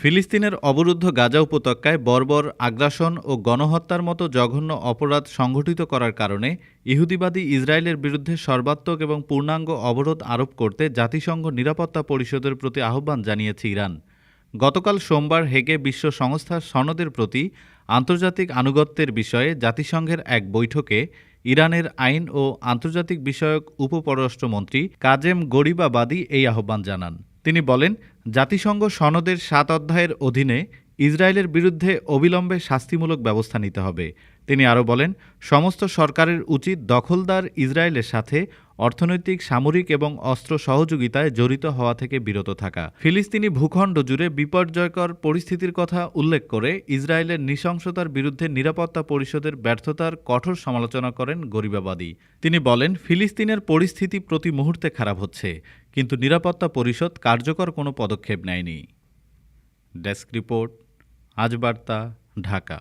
ফিলিস্তিনের অবরুদ্ধ গাজা উপত্যকায় বর্বর আগ্রাসন ও গণহত্যার মতো জঘন্য অপরাধ সংঘটিত করার কারণে ইহুদিবাদী ইসরায়েলের বিরুদ্ধে সর্বাত্মক এবং পূর্ণাঙ্গ অবরোধ আরোপ করতে জাতিসংঘ নিরাপত্তা পরিষদের প্রতি আহ্বান জানিয়েছে ইরান। গতকাল সোমবার হেগে বিশ্ব সংস্থার সনদের প্রতি আন্তর্জাতিক আনুগত্যের বিষয়ে জাতিসংঘের এক বৈঠকে ইরানের আইন ও আন্তর্জাতিক বিষয়ক উপপররাষ্ট্রমন্ত্রী কাজেম গরিবাবাদী এই আহ্বান জানান। তিনি বলেন, জাতিসংঘ সনদের ৭ অধ্যায়ের অধীনে ইসরায়েলের বিরুদ্ধে অবিলম্বে শাস্তিমূলক ব্যবস্থা নিতে হবে। তিনি আরও বলেন, সমস্ত সরকারের উচিত দখলদার ইসরায়েলের সাথে অর্থনৈতিক, সামরিক এবং অস্ত্র সহযোগিতায় জড়িত হওয়া থেকে বিরত থাকা। ফিলিস্তিনি ভূখণ্ড জুড়ে বিপর্যয়কর পরিস্থিতির কথা উল্লেখ করে ইসরায়েলের নৃশংসতার বিরুদ্ধে নিরাপত্তা পরিষদের ব্যর্থতার কঠোর সমালোচনা করেন গরিবাবাদী। তিনি বলেন, ফিলিস্তিনের পরিস্থিতি প্রতি মুহূর্তে খারাপ হচ্ছে, কিন্তু নিরাপত্তা পরিষদ কার্যকর কোনো পদক্ষেপ নেয়নি। ডেস্ক রিপোর্ট, আজ বার্তা, ঢাকা।